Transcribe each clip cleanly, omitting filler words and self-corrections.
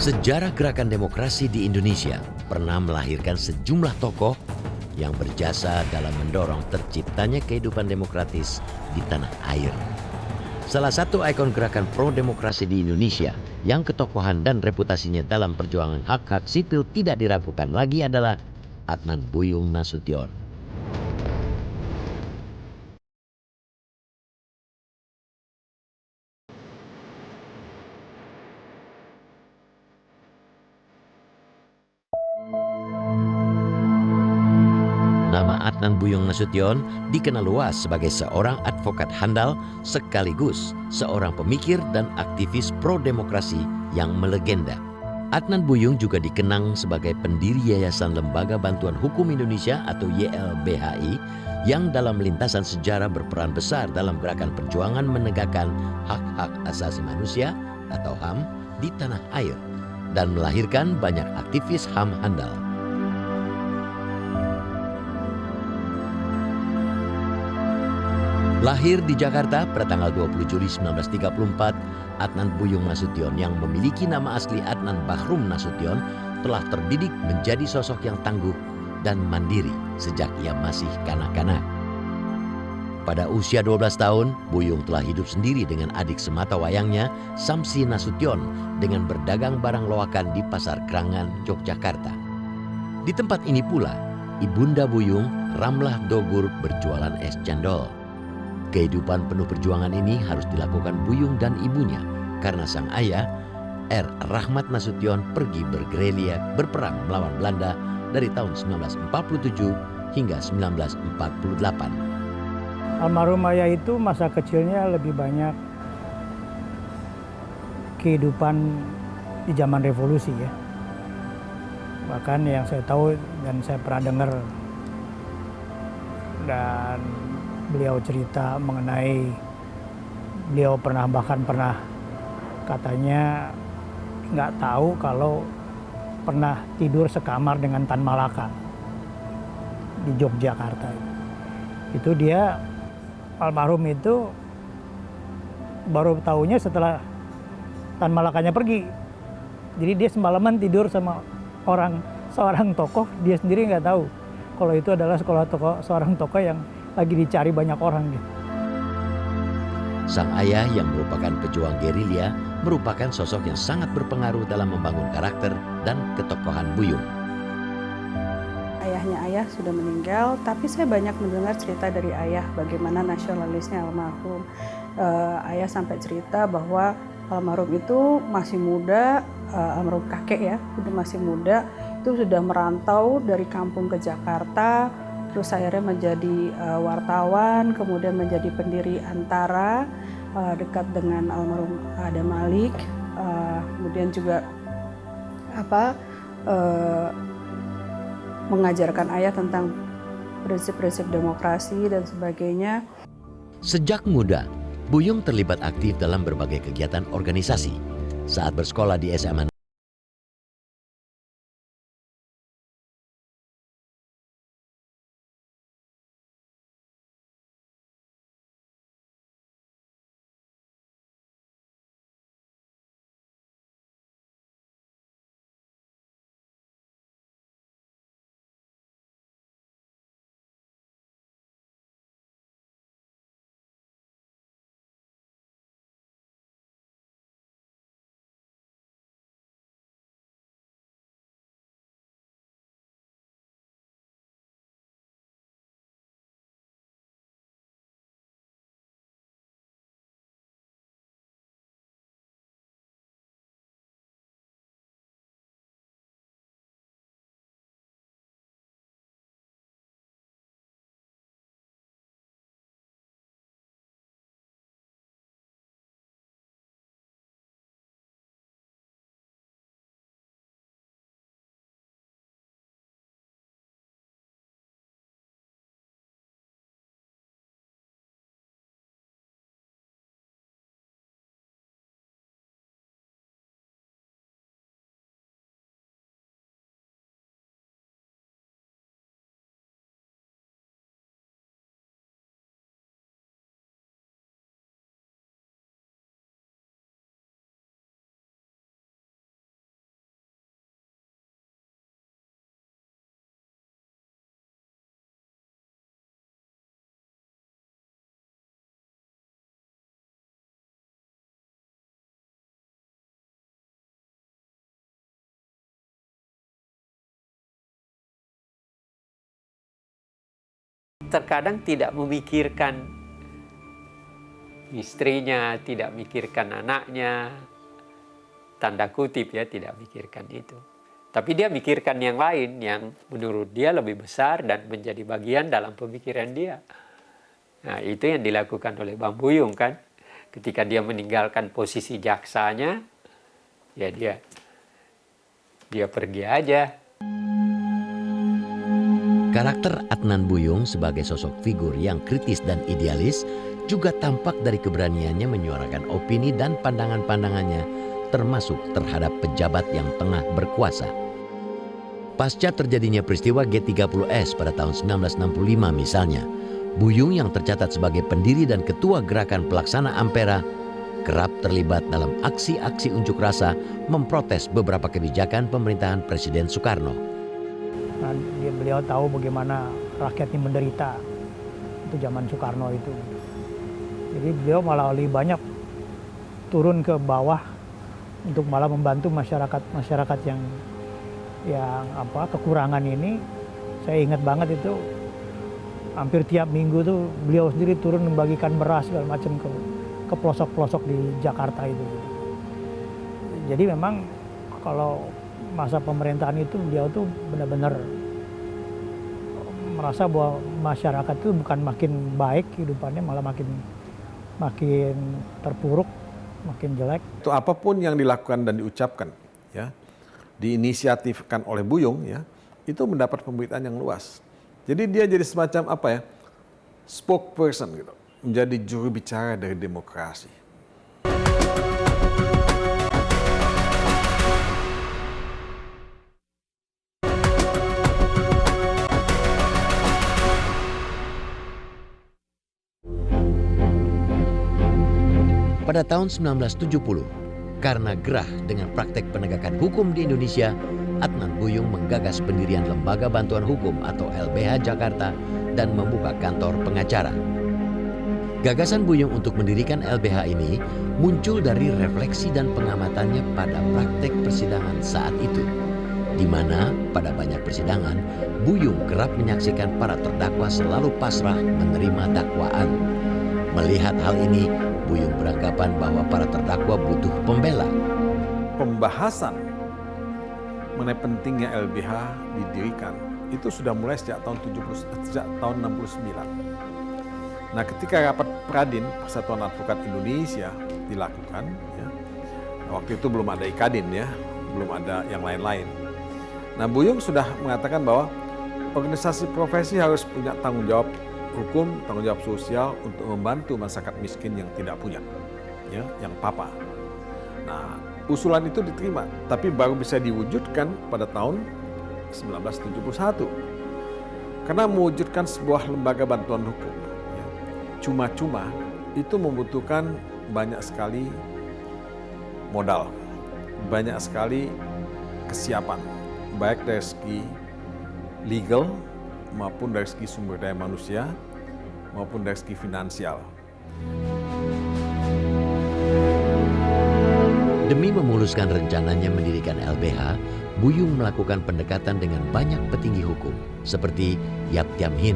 Sejarah gerakan demokrasi di Indonesia pernah melahirkan sejumlah tokoh yang berjasa dalam mendorong terciptanya kehidupan demokratis di tanah air. Salah satu ikon gerakan pro-demokrasi di Indonesia yang ketokohan dan reputasinya dalam perjuangan hak-hak sipil tidak diragukan lagi adalah Adnan Buyung Nasution. Nama Adnan Buyung Nasution dikenal luas sebagai seorang advokat handal sekaligus seorang pemikir dan aktivis pro-demokrasi yang melegenda. Adnan Buyung juga dikenang sebagai pendiri Yayasan Lembaga Bantuan Hukum Indonesia atau YLBHI yang dalam lintasan sejarah berperan besar dalam gerakan perjuangan menegakkan hak-hak asasi manusia atau HAM di tanah air dan melahirkan banyak aktivis HAM handal. Lahir di Jakarta pada tanggal 20 Juli 1934, Adnan Buyung Nasution yang memiliki nama asli Adnan Bahrum Nasution telah terdidik menjadi sosok yang tangguh dan mandiri sejak ia masih kanak-kanak. Pada usia 12 tahun, Buyung telah hidup sendiri dengan adik sematawayangnya, Samsi Nasution, dengan berdagang barang loakan di Pasar Krangan, Yogyakarta. Di tempat ini pula, ibunda Buyung, Ramlah Dogur, berjualan es cendol. Kehidupan penuh perjuangan ini harus dilakukan Buyung dan ibunya karena sang ayah, R. Rahmat Nasution, pergi bergerilya berperang melawan Belanda dari tahun 1947 hingga 1948. Almarhum ayah itu masa kecilnya lebih banyak kehidupan di zaman revolusi ya. Bahkan yang saya tahu dan saya pernah dengar dan beliau cerita mengenai beliau bahkan pernah katanya nggak tahu kalau pernah tidur sekamar dengan Tan Malaka di Yogyakarta. Itu dia almarhum itu baru tahunya setelah Tan Malakanya pergi. Jadi dia semalaman tidur sama seorang tokoh, dia sendiri nggak tahu kalau itu adalah seorang tokoh yang lagi dicari banyak orang gitu. Sang ayah yang merupakan pejuang gerilya merupakan sosok yang sangat berpengaruh dalam membangun karakter dan ketokohan Buyung. Ayahnya ayah sudah meninggal, tapi saya banyak mendengar cerita dari ayah bagaimana nasionalisnya almarhum. Ayah sampai cerita bahwa almarhum itu masih muda, almarhum kakek ya, itu masih muda, itu sudah merantau dari kampung ke Jakarta, terus akhirnya menjadi wartawan, kemudian menjadi pendiri Antara, dekat dengan almarhum Adam Malik, kemudian juga mengajarkan ayah tentang prinsip-prinsip demokrasi dan sebagainya. Sejak muda, Buyung terlibat aktif dalam berbagai kegiatan organisasi. Saat bersekolah di SMA terkadang tidak memikirkan istrinya, tidak memikirkan anaknya, tanda kutip ya, tidak memikirkan itu. Tapi dia mikirkan yang lain yang menurut dia lebih besar dan menjadi bagian dalam pemikiran dia. Nah, itu yang dilakukan oleh Bang Buyung kan. Ketika dia meninggalkan posisi jaksanya, ya dia pergi aja. Karakter Adnan Buyung sebagai sosok figur yang kritis dan idealis juga tampak dari keberaniannya menyuarakan opini dan pandangan-pandangannya, termasuk terhadap pejabat yang tengah berkuasa. Pasca terjadinya peristiwa G30S pada tahun 1965 misalnya, Buyung yang tercatat sebagai pendiri dan ketua gerakan pelaksana Ampera kerap terlibat dalam aksi-aksi unjuk rasa memprotes beberapa kebijakan pemerintahan Presiden Soekarno. Nah, beliau tahu bagaimana rakyatnya menderita itu zaman Soekarno itu. Jadi beliau malah lebih banyak turun ke bawah untuk malah membantu masyarakat yang kekurangan ini. Saya ingat banget itu hampir tiap minggu tuh beliau sendiri turun membagikan beras segala macam ke pelosok-pelosok di Jakarta itu. Jadi memang kalau masa pemerintahan itu beliau tuh benar-benar merasa bahwa masyarakat itu bukan makin baik kehidupannya, malah makin terpuruk, makin jelek. Itu apapun yang dilakukan dan diucapkan, ya, diinisiatifkan oleh Buyung, ya, itu mendapat pemberitaan yang luas. Jadi dia jadi semacam spokesperson gitu, menjadi juru bicara dari demokrasi. Pada tahun 1970, karena gerah dengan praktek penegakan hukum di Indonesia, Adnan Buyung menggagas pendirian Lembaga Bantuan Hukum atau LBH Jakarta dan membuka kantor pengacara. Gagasan Buyung untuk mendirikan LBH ini muncul dari refleksi dan pengamatannya pada praktek persidangan saat itu, di mana pada banyak persidangan, Buyung kerap menyaksikan para terdakwa selalu pasrah menerima dakwaan. Melihat hal ini, Buyung beranggapan bahwa para terdakwa butuh pembela. Pembahasan mengenai pentingnya LBH didirikan itu sudah mulai sejak tahun 69. Nah, ketika rapat Pradin Persatuan Advokat Indonesia dilakukan, ya, waktu itu belum ada IKADIN, ya, belum ada yang lain-lain. Nah, Buyung sudah mengatakan bahwa organisasi profesi harus punya tanggung jawab hukum, tanggung jawab sosial untuk membantu masyarakat miskin yang tidak punya, ya, yang papa. Nah, usulan itu diterima, tapi baru bisa diwujudkan pada tahun 1971. Karena mewujudkan sebuah lembaga bantuan hukum, ya, cuma-cuma itu membutuhkan banyak sekali modal, banyak sekali kesiapan, baik dari segi legal maupun dari segi sumber daya manusia maupun dari segi finansial. Demi memuluskan rencananya mendirikan LBH, Buyung melakukan pendekatan dengan banyak petinggi hukum seperti Yap Tiam Hin,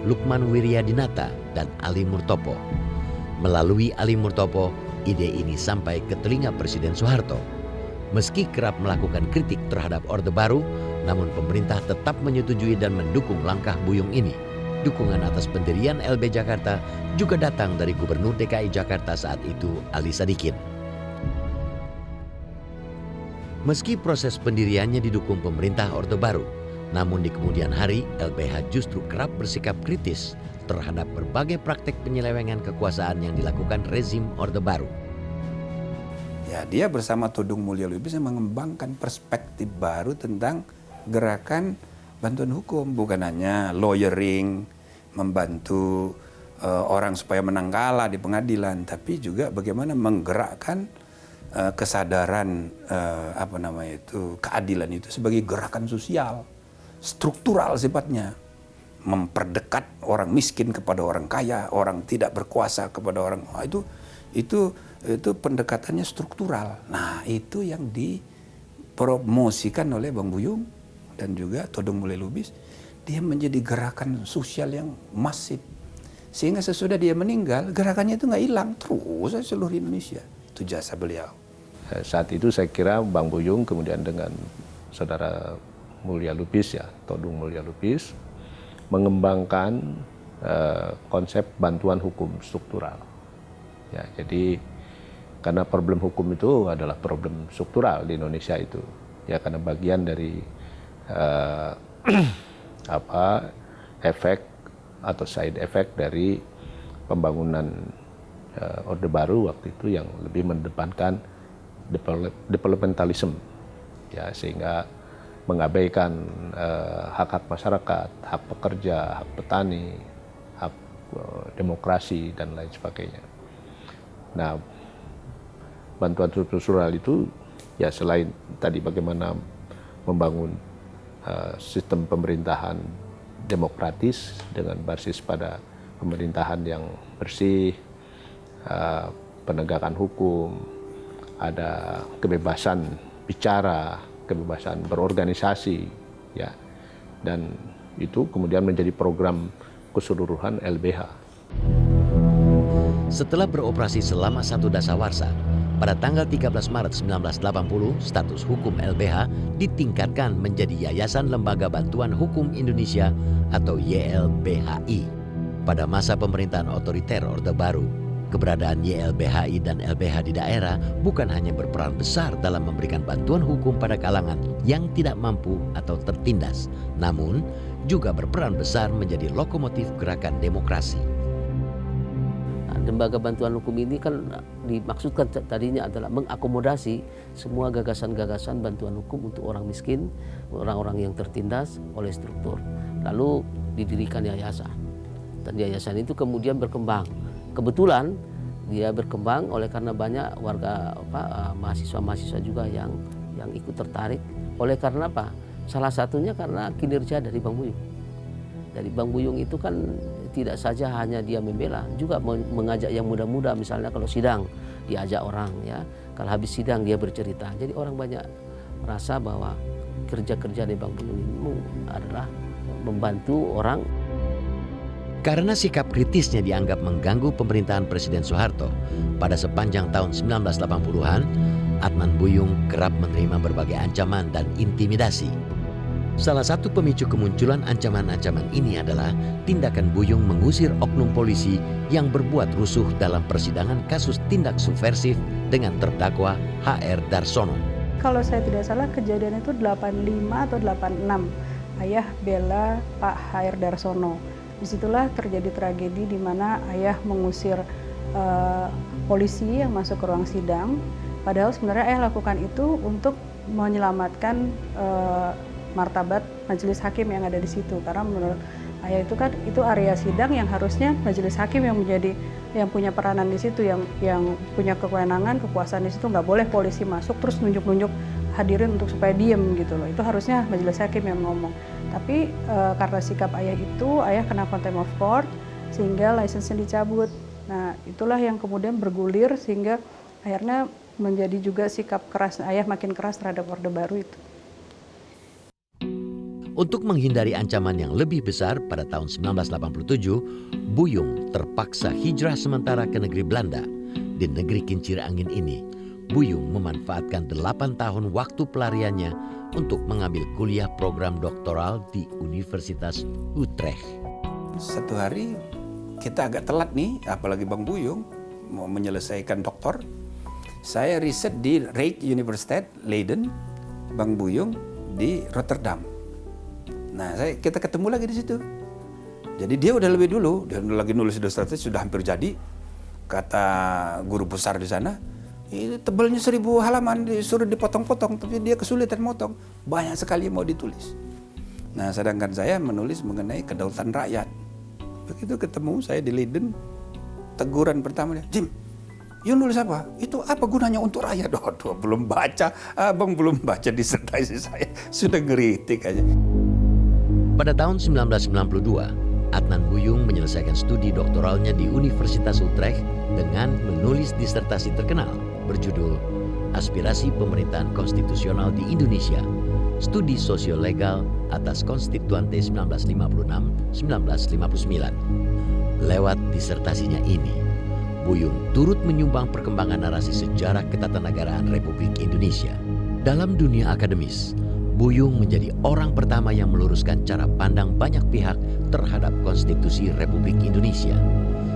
Lukman Wiryadinata, dan Ali Murtopo. Melalui Ali Murtopo, ide ini sampai ke telinga Presiden Soeharto. Meski kerap melakukan kritik terhadap Orde Baru, namun pemerintah tetap menyetujui dan mendukung langkah Buyung ini. Dukungan atas pendirian LB Jakarta juga datang dari Gubernur DKI Jakarta saat itu, Ali Sadikin. Meski proses pendiriannya didukung pemerintah Orde Baru, namun di kemudian hari LBH justru kerap bersikap kritis terhadap berbagai praktek penyelewengan kekuasaan yang dilakukan rezim Orde Baru. Ya, dia bersama Todung Mulya Lubis mengembangkan perspektif baru tentang gerakan bantuan hukum, bukan hanya lawyering, membantu orang supaya menang kalah di pengadilan, tapi juga bagaimana menggerakkan kesadaran keadilan itu sebagai gerakan sosial, struktural sifatnya, memperdekat orang miskin kepada orang kaya, orang tidak berkuasa kepada orang itu pendekatannya struktural. Nah, itu yang dipromosikan oleh Bang Buyung dan juga Todung Mulya Lubis dia menjadi gerakan sosial yang masif. Sehingga sesudah dia meninggal, gerakannya itu nggak hilang, terus seluruh Indonesia. Itu jasa beliau. Saat itu saya kira Bang Buyung kemudian dengan Saudara Mulya Lubis ya, Todung Mulya Lubis, mengembangkan konsep bantuan hukum struktural. Ya, jadi karena problem hukum itu adalah problem struktural di Indonesia itu, ya karena bagian dari efek atau side effect dari pembangunan Orde Baru waktu itu yang lebih mendepankan developmentalism, ya sehingga mengabaikan hak-hak masyarakat, hak pekerja, hak petani, hak demokrasi dan lain sebagainya. Nah, bantuan struktural itu ya selain tadi bagaimana membangun sistem pemerintahan demokratis dengan basis pada pemerintahan yang bersih, penegakan hukum, ada kebebasan bicara, kebebasan berorganisasi, ya, dan itu kemudian menjadi program keseluruhan LBH. Setelah beroperasi selama 1 dasawarsa, pada tanggal 13 Maret 1980, status hukum LBH ditingkatkan menjadi Yayasan Lembaga Bantuan Hukum Indonesia atau YLBHI. Pada masa pemerintahan otoriter Orde Baru, keberadaan YLBHI dan LBH di daerah bukan hanya berperan besar dalam memberikan bantuan hukum pada kalangan yang tidak mampu atau tertindas, namun juga berperan besar menjadi lokomotif gerakan demokrasi. Lembaga bantuan hukum ini kan dimaksudkan tadinya adalah mengakomodasi semua gagasan-gagasan bantuan hukum untuk orang miskin, orang-orang yang tertindas oleh struktur. Lalu didirikan yayasan. Dan yayasan itu kemudian berkembang. Kebetulan dia berkembang oleh karena banyak warga mahasiswa-mahasiswa juga yang ikut tertarik. Oleh karena apa? Salah satunya karena kinerja dari Bang Buyung. Dari Bang Buyung itu kan tidak saja hanya dia membela, juga mengajak yang muda-muda, misalnya kalau sidang diajak orang, ya kalau habis sidang dia bercerita. Jadi orang banyak merasa bahwa kerja-kerja dari Bang Buyung ini adalah membantu orang. Karena sikap kritisnya dianggap mengganggu pemerintahan Presiden Soeharto, pada sepanjang tahun 1980-an, Adnan Buyung kerap menerima berbagai ancaman dan intimidasi. Salah satu pemicu kemunculan ancaman-ancaman ini adalah tindakan Buyung mengusir oknum polisi yang berbuat rusuh dalam persidangan kasus tindak subversif dengan terdakwa HR Darsono. Kalau saya tidak salah kejadian itu 85 atau 86, ayah bela Pak HR Darsono. Disitulah terjadi tragedi di mana ayah mengusir polisi yang masuk ke ruang sidang. Padahal sebenarnya ayah lakukan itu untuk menyelamatkan martabat majelis hakim yang ada di situ, karena menurut ayah itu kan itu area sidang yang harusnya majelis hakim yang punya peranan di situ, yang punya kewenangan, kekuasaan di situ. Nggak boleh polisi masuk terus nunjuk-nunjuk hadirin untuk supaya diem gitu loh. Itu harusnya majelis hakim yang ngomong. Tapi karena sikap ayah itu, ayah kena contempt of court sehingga lisensinya dicabut. Nah itulah yang kemudian bergulir sehingga akhirnya menjadi juga sikap keras ayah makin keras terhadap Orde Baru itu. Untuk menghindari ancaman yang lebih besar, pada tahun 1987, Buyung terpaksa hijrah sementara ke negeri Belanda. Di negeri kincir angin ini, Buyung memanfaatkan 8 tahun waktu pelariannya untuk mengambil kuliah program doktoral di Universitas Utrecht. Satu hari kita agak telat nih, apalagi Bang Buyung mau menyelesaikan doktor. Saya riset di Rijksuniversiteit Leiden, Bang Buyung di Rotterdam. Nah, kita ketemu lagi di situ. Jadi dia udah lebih dulu, dia lagi nulis dissertasi sudah hampir jadi. Kata guru besar di sana, itu tebalnya 1000 halaman, disuruh dipotong-potong, tapi dia kesulitan motong. Banyak sekali yang mau ditulis. Nah, sedangkan saya menulis mengenai kedaulatan rakyat. Begitu ketemu saya di Leiden, teguran pertama dia, Jim, you nulis apa? Itu apa gunanya untuk rakyat? Aduh, belum baca, abang belum baca disertasi saya, sudah ngeritik aja. Pada tahun 1992, Adnan Buyung menyelesaikan studi doktoralnya di Universitas Utrecht dengan menulis disertasi terkenal berjudul Aspirasi Pemerintahan Konstitusional di Indonesia, studi sosiolegal atas Konstituante 1956-1959. Lewat disertasinya ini, Buyung turut menyumbang perkembangan narasi sejarah ketatanegaraan Republik Indonesia. Dalam dunia akademis, Buyung menjadi orang pertama yang meluruskan cara pandang banyak pihak terhadap Konstitusi Republik Indonesia,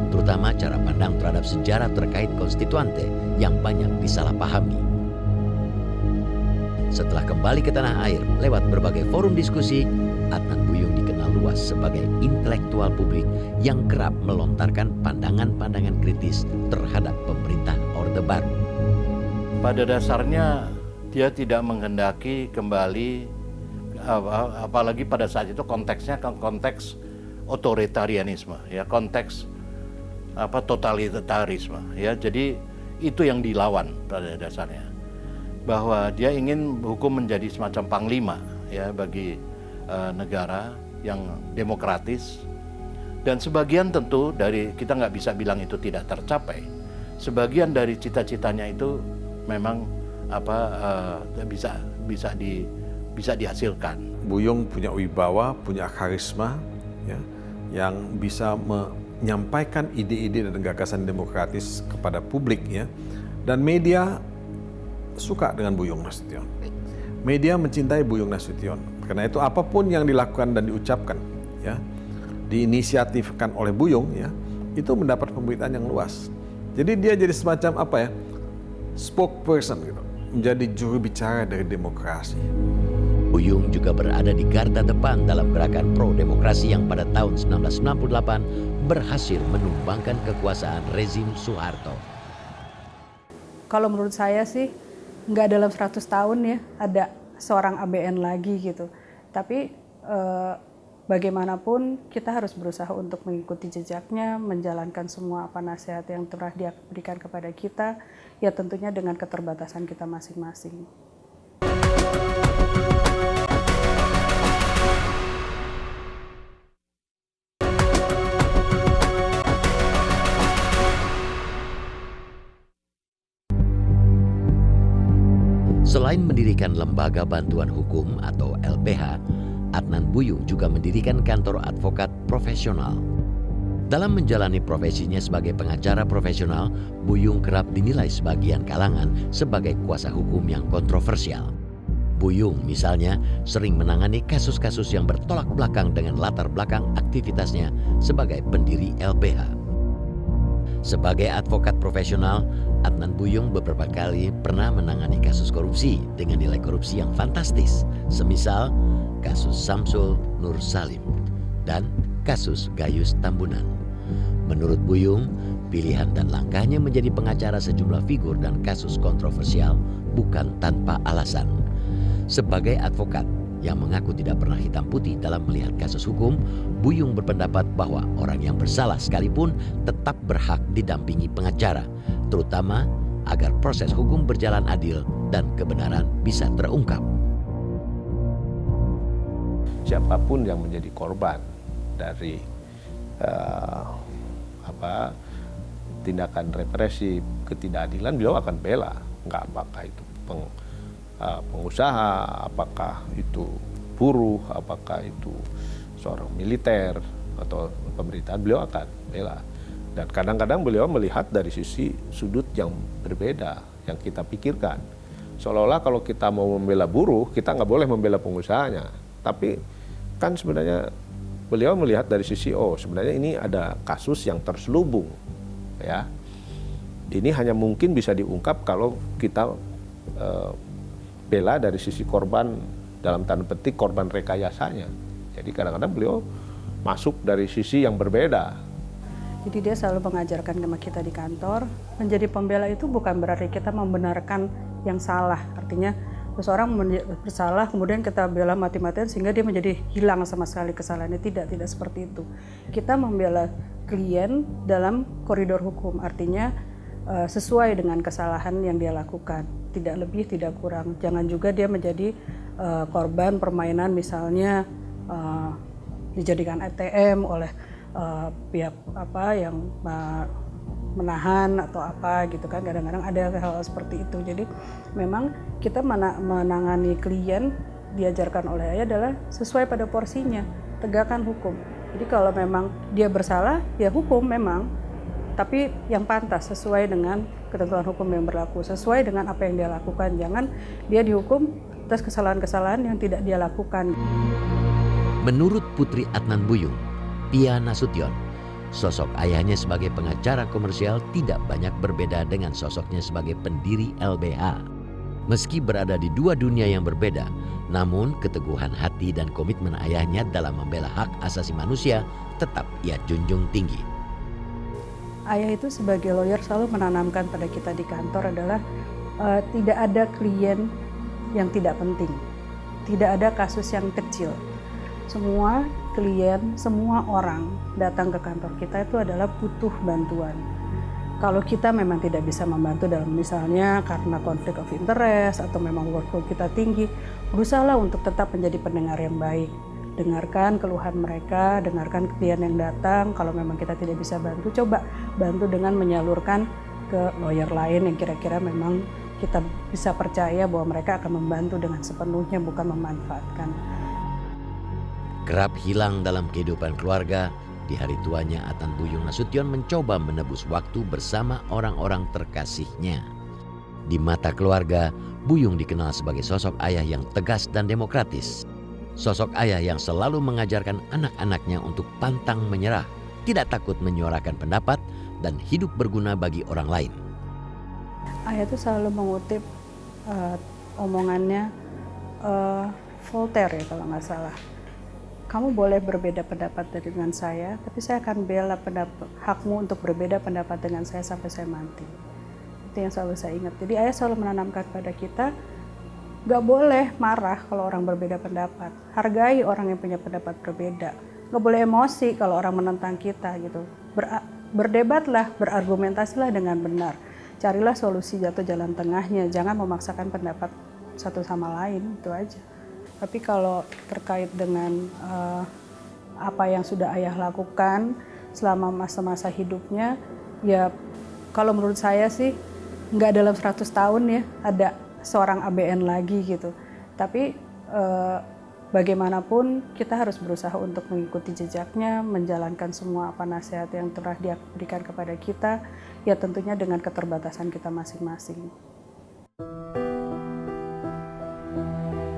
terutama cara pandang terhadap sejarah terkait Konstituante yang banyak disalahpahami. Setelah kembali ke tanah air lewat berbagai forum diskusi, Adnan Buyung dikenal luas sebagai intelektual publik yang kerap melontarkan pandangan-pandangan kritis terhadap pemerintah Orde Baru. Pada dasarnya dia tidak menghendaki kembali, apalagi pada saat itu konteksnya konteks otoritarianisme, ya, konteks totalitarisme, ya. Jadi itu yang dilawan pada dasarnya, bahwa dia ingin hukum menjadi semacam panglima, ya, bagi negara yang demokratis. Dan sebagian tentu dari, kita nggak bisa bilang itu tidak tercapai, sebagian dari cita-citanya itu memang bisa dihasilkan. Buyung punya wibawa, punya karisma, ya, yang bisa menyampaikan ide-ide dan gagasan demokratis kepada publik, ya. Dan media suka dengan Buyung Nasution. Media mencintai Buyung Nasution. Karena itu apapun yang dilakukan dan diucapkan, ya, diinisiatifkan oleh Buyung, ya, itu mendapat pemberitaan yang luas. Jadi dia jadi semacam spokesperson gitu, menjadi juru bicara dari demokrasi. Buyung juga berada di garda depan dalam gerakan pro-demokrasi yang pada tahun 1998 berhasil menumbangkan kekuasaan rezim Soeharto. Kalau menurut saya sih, nggak dalam 100 tahun ya ada seorang ABN lagi gitu. Tapi bagaimanapun kita harus berusaha untuk mengikuti jejaknya, menjalankan semua nasihat yang telah dia berikan kepada kita, ya tentunya dengan keterbatasan kita masing-masing. Selain mendirikan Lembaga Bantuan Hukum atau LBH, Adnan Buyung juga mendirikan kantor advokat profesional. Dalam menjalani profesinya sebagai pengacara profesional, Buyung kerap dinilai sebagian kalangan sebagai kuasa hukum yang kontroversial. Buyung misalnya sering menangani kasus-kasus yang bertolak belakang dengan latar belakang aktivitasnya sebagai pendiri LBH. Sebagai advokat profesional, Adnan Buyung beberapa kali pernah menangani kasus korupsi dengan nilai korupsi yang fantastis, semisal kasus Samsul Nur Salim dan kasus Gayus Tambunan. Menurut Buyung, pilihan dan langkahnya menjadi pengacara sejumlah figur dan kasus kontroversial bukan tanpa alasan. Sebagai advokat yang mengaku tidak pernah hitam putih dalam melihat kasus hukum, Buyung berpendapat bahwa orang yang bersalah sekalipun tetap berhak didampingi pengacara, terutama agar proses hukum berjalan adil dan kebenaran bisa terungkap. Siapapun yang menjadi korban dari tindakan represi, ketidakadilan, beliau akan bela. Nggak apakah itu pengusaha, apakah itu buruh, apakah itu seorang militer atau pemerintahan, beliau akan bela. Dan kadang-kadang beliau melihat dari sisi sudut yang berbeda yang kita pikirkan. Seolah-olah kalau kita mau membela buruh, kita nggak boleh membela pengusahanya. Tapi kan sebenarnya beliau melihat dari sisi, sebenarnya ini ada kasus yang terselubung, ya. Ini hanya mungkin bisa diungkap kalau kita bela dari sisi korban, dalam tanda petik korban rekayasanya. Jadi kadang-kadang beliau masuk dari sisi yang berbeda. Jadi dia selalu mengajarkan sama kita di kantor, menjadi pembela itu bukan berarti kita membenarkan yang salah. Artinya seseorang bersalah kemudian kita bela mati-matian sehingga dia menjadi hilang sama sekali kesalahannya. Tidak seperti itu. Kita membela klien dalam koridor hukum, artinya sesuai dengan kesalahan yang dia lakukan, tidak lebih tidak kurang. Jangan juga dia menjadi korban permainan, misalnya dijadikan ATM oleh pihak yang menahan atau apa gitu kan. Kadang-kadang ada hal seperti itu. Jadi memang kita menangani klien diajarkan oleh ayah adalah sesuai pada porsinya, tegakkan hukum. Jadi kalau memang dia bersalah, ya hukum memang, tapi yang pantas sesuai dengan ketentuan hukum yang berlaku, sesuai dengan apa yang dia lakukan. Jangan dia dihukum atas kesalahan-kesalahan yang tidak dia lakukan. Menurut Putri Adnan Buyung, Pia Nasution, sosok ayahnya sebagai pengacara komersial tidak banyak berbeda dengan sosoknya sebagai pendiri LBH. Meski berada di dua dunia yang berbeda, namun keteguhan hati dan komitmen ayahnya dalam membela hak asasi manusia tetap ia junjung tinggi. Ayah itu sebagai lawyer selalu menanamkan pada kita di kantor adalah tidak ada klien yang tidak penting. Tidak ada kasus yang kecil. Semua klien, semua orang datang ke kantor kita itu adalah butuh bantuan. Kalau kita memang tidak bisa membantu dalam misalnya karena konflik of interest atau memang workload kita tinggi, berusahalah untuk tetap menjadi pendengar yang baik. Dengarkan keluhan mereka, dengarkan klien yang datang. Kalau memang kita tidak bisa bantu, coba bantu dengan menyalurkan ke lawyer lain yang kira-kira memang kita bisa percaya bahwa mereka akan membantu dengan sepenuhnya, bukan memanfaatkan. Kerap hilang dalam kehidupan keluarga, di hari tuanya Adnan Buyung Nasution mencoba menebus waktu bersama orang-orang terkasihnya. Di mata keluarga, Buyung dikenal sebagai sosok ayah yang tegas dan demokratis. Sosok ayah yang selalu mengajarkan anak-anaknya untuk pantang menyerah, tidak takut menyuarakan pendapat, dan hidup berguna bagi orang lain. Ayah itu selalu mengutip omongannya Voltaire ya kalau nggak salah. Kamu boleh berbeda pendapat dengan saya, tapi saya akan bela hakmu untuk berbeda pendapat dengan saya sampai saya mati. Itu yang selalu saya ingat. Jadi ayah selalu menanamkan pada kita, gak boleh marah kalau orang berbeda pendapat. Hargai orang yang punya pendapat berbeda. Gak boleh emosi kalau orang menentang kita gitu. Berdebatlah, berargumentasilah dengan benar. Carilah solusi atau jalan tengahnya. Jangan memaksakan pendapat satu sama lain, itu aja. Tapi kalau terkait dengan apa yang sudah ayah lakukan selama masa-masa hidupnya, ya kalau menurut saya sih nggak dalam 100 tahun ya ada seorang ABN lagi gitu. Tapi bagaimanapun kita harus berusaha untuk mengikuti jejaknya, menjalankan semua apa nasihat yang telah dia berikan kepada kita, ya tentunya dengan keterbatasan kita masing-masing.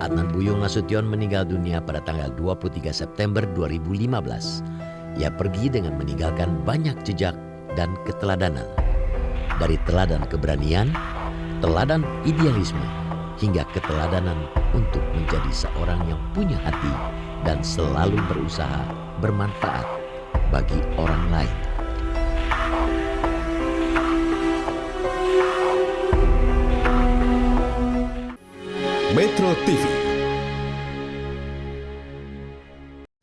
Adnan Buyung Nasution meninggal dunia pada tanggal 23 September 2015. Ia pergi dengan meninggalkan banyak jejak dan keteladanan. Dari teladan keberanian, teladan idealisme, hingga keteladanan untuk menjadi seorang yang punya hati dan selalu berusaha bermanfaat bagi orang lain. Metro TV.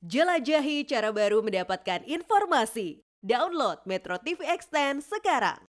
Jelajahi cara baru mendapatkan informasi. Download Metro TV Extend sekarang.